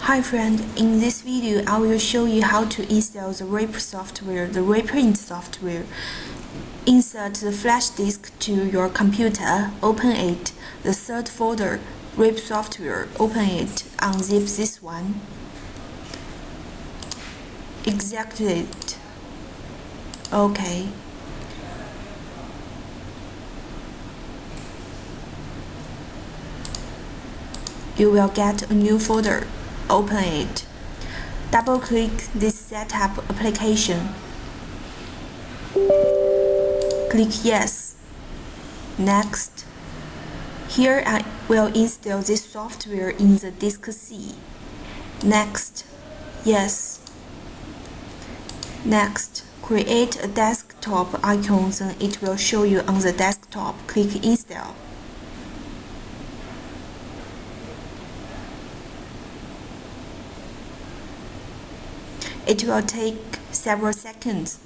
Hi friend, in this video I will show you how to install the RIPrint software. Insert the flash disk to your computer, open it, the third folder, RIP software, open it, unzip this one. Execute it. OK. You will get a new folder. Open it. Double-click this setup application. Click Yes. Next. Here I will install this software in the disk C. Next. Yes. Next. Create a desktop icon, then it will show you on the desktop. Click Install. It will take several seconds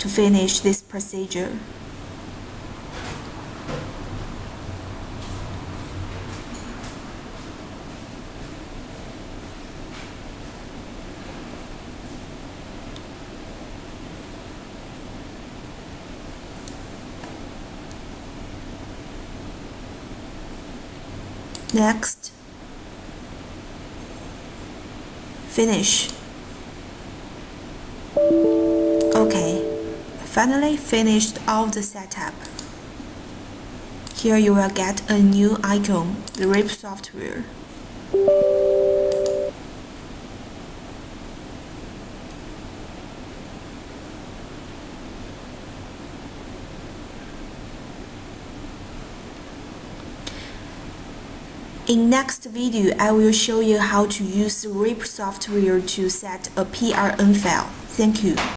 to finish this procedure. Next, finish. OK, finally finished all the setup. Here you will get a new icon, the RIP software. In next video, I will show you how to use the RIP software to set a PRN file. Thank you.